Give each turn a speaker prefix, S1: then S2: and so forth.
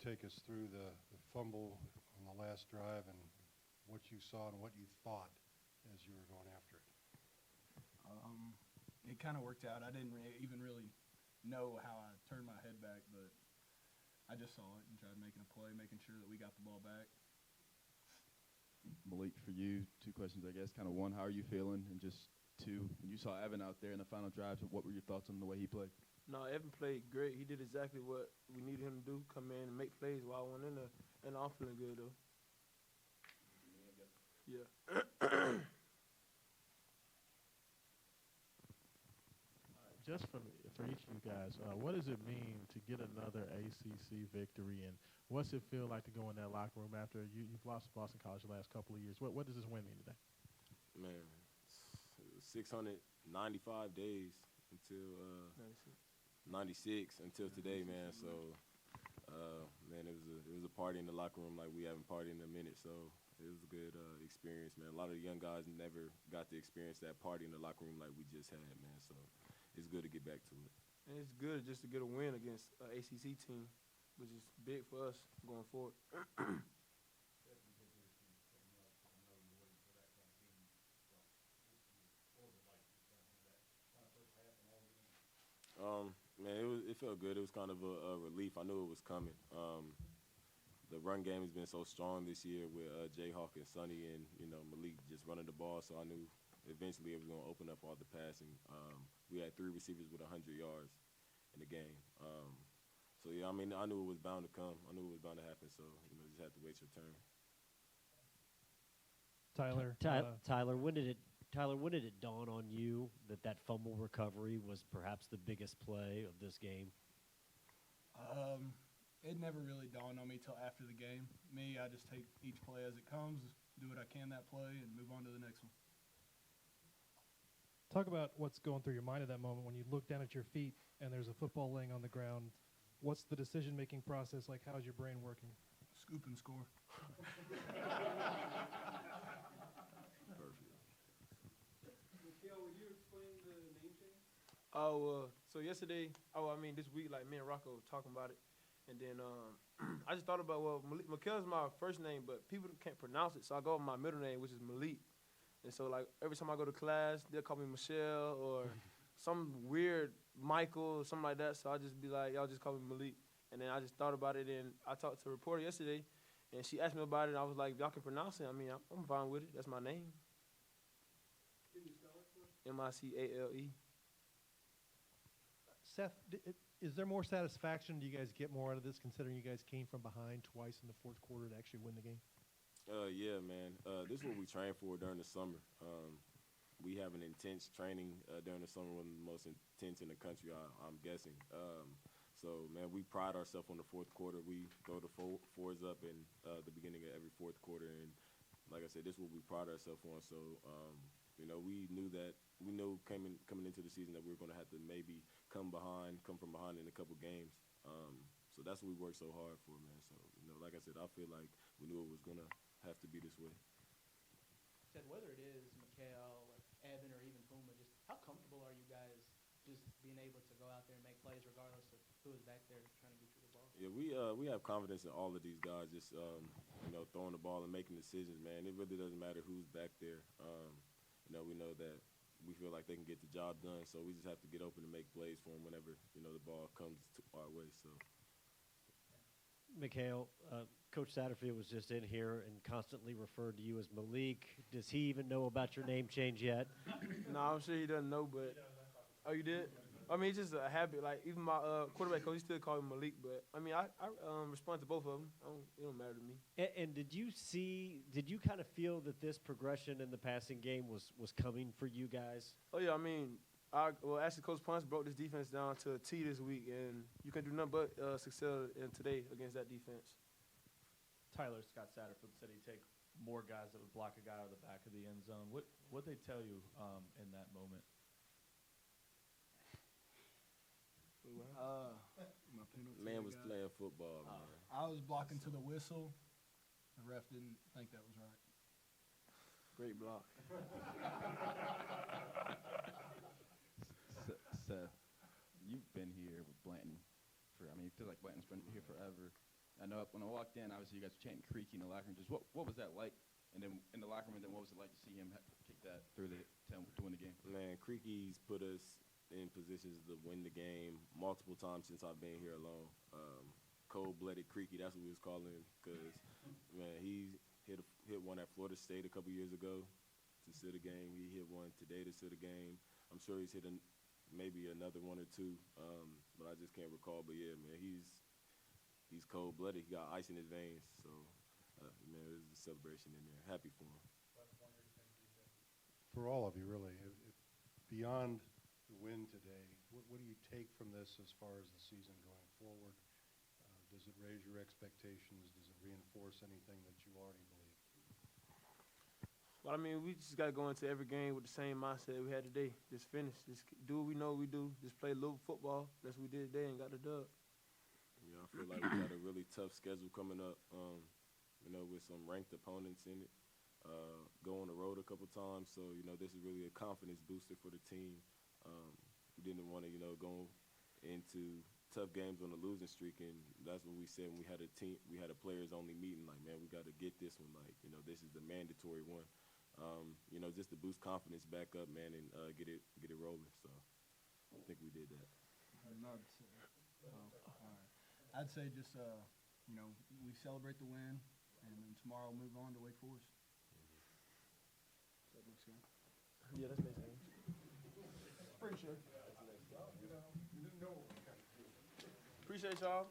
S1: take us through the fumble on the last drive and what you saw and what you thought as you were going after it?
S2: It kind of worked out. I didn't even really know how I turned my head back, but I just saw it and tried making a play, making sure that we got the ball back.
S3: Malik, for you, two questions, I guess. Kind of one, how are you feeling? And just two, when you saw Evan out there in the final drive, what were your thoughts on the way he played?
S4: No, Evan played great. He did exactly what we needed him to do, come in and make plays while I went in there. And I'm feeling good, though. Yeah.
S5: Just for each of you guys, what does it mean to get another ACC victory, and what's it feel like to go in that locker room after you've lost to Boston College the last couple of years? What does this win mean today?
S6: Man, 695 days until 96 until today, man. So, man, it was a party in the locker room like we haven't partied in a minute. So it was a good experience, man. A lot of the young guys never got to experience that party in the locker room like we just had, man. So it's good to get back to it.
S4: And it's good just to get a win against an ACC team, which is big for us going forward.
S6: Man, it felt good. It was kind of a relief. I knew it was coming. The run game has been so strong this year with Jayhawk and Sonny and, Malik just running the ball, so I knew eventually it was going to open up all the passing. We had 3 receivers with 100 yards in the game. So, yeah, I mean, I knew it was bound to come. I knew it was bound to happen, so, just had to wait your turn.
S7: Tyler, when did it dawn on you that fumble recovery was perhaps the biggest play of this game?
S2: It never really dawned on me till after the game. I just take each play as it comes, do what I can that play, and move on to the next one.
S8: Talk about what's going through your mind at that moment when you look down at your feet and there's a football laying on the ground. What's the decision-making process like? How's your brain working?
S2: Scoop and score.
S4: So yesterday, this week, like me and Rocco were talking about it, and then I just thought about, Micale is my first name, but people can't pronounce it, so I go with my middle name, which is Malik. And so, like, every time I go to class, they'll call me Michelle or some weird Michael or something like that, so I just be like, y'all just call me Malik. And then I just thought about it, and I talked to a reporter yesterday, and she asked me about it, and I was like, y'all can pronounce it. I mean, I'm fine with it. That's my name.
S9: Can you spell it for us?
S4: Micale.
S8: Seth, is there more satisfaction? Do you guys get more out of this considering you guys came from behind twice in the fourth quarter to actually win the game?
S6: Yeah, man. This is what we train for during the summer. We have an intense training during the summer, one of the most intense in the country, I'm guessing. So, man, we pride ourselves on the fourth quarter. We throw the fours up in the beginning of every fourth quarter. And like I said, this is what we pride ourselves on. So, we knew coming into the season that we were going to have to maybe come from behind in a couple games. So that's what we worked so hard for, man. So, like I said, I feel like we knew it was going to have to be this way.
S9: Said whether it is Micale or Evan or even Puma, just how comfortable are you guys just being able to go out there and make plays regardless of who is back there trying to get you the ball?
S6: Yeah, we have confidence in all of these guys just, throwing the ball and making decisions, man. It really doesn't matter who's back there. We know that we feel like they can get the job done, so we just have to get open and make plays for them whenever, the ball comes our way. So,
S7: Micale, Coach Satterfield was just in here and constantly referred to you as Malik. Does he even know about your name change yet?
S4: No, I'm sure he doesn't know, but – oh, you did? I mean, it's just a habit. Like, even my quarterback coach, he still call him Malik. But, I mean, I respond to both of them. It don't matter to me.
S7: And did you kind of feel that this progression in the passing game was coming for you guys?
S4: Oh, yeah, I mean, actually, Coach Punch broke this defense down to a T this week, and you can do nothing but succeed in today against that defense.
S10: Tyler Scott Satterfield said he'd take more guys that would block a guy out of the back of the end zone. What they tell you in that moment?
S2: My penalty.
S6: Man was playing football, man.
S2: I was blocking to the whistle. The ref didn't think that was right.
S4: Great block.
S3: Seth, you've been here with Blanton it feels like Blanton's been here forever. I know when I walked in, obviously you guys were chanting Creaky in the locker room. Just what was that like? And then in the locker room, then what was it like to see him kick that through to win the game?
S6: Man, Creaky's put us in positions to win the game multiple times since I've been here alone. Cold-blooded Creaky, that's what we was calling him, because, man, he hit one at Florida State a couple years ago to seal the game. He hit one today to seal the game. I'm sure he's hit maybe another one or two, but I just can't recall. But, yeah, man, he's cold-blooded. He got ice in his veins, so, man, there's a celebration in there. Happy for him.
S1: For all of you, really, beyond the win today, what do you take from this as far as the season going forward? Does it raise your expectations? Does it reinforce anything that you already believe?
S4: Well, I mean, we just got to go into every game with the same mindset we had today. Just finish. Just do what we know we do. Just play a little football. That's what we did today and got the dub.
S6: Yeah, I feel like we got a really tough schedule coming up, with some ranked opponents in it. Go on the road a couple times. So, this is really a confidence booster for the team. We didn't want to, go into tough games on a losing streak, and that's what we said when we had a players-only meeting. Like, man, we got to get this one. Like, this is the mandatory one. Just to boost confidence back up, man, and get it rolling. So I think we did that.
S2: All right. I'd say just we celebrate the win, and then tomorrow move on to Wake Forest. Is that next game?
S4: Yeah, that's next game.
S2: Pretty sure.
S4: Appreciate y'all.